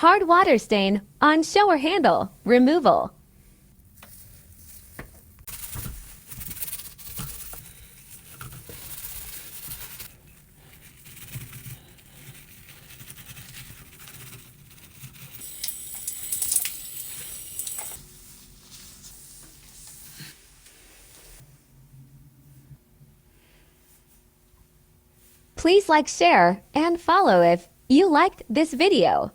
Hard water stain on shower handle removal. Please like, share, and follow if you liked this video.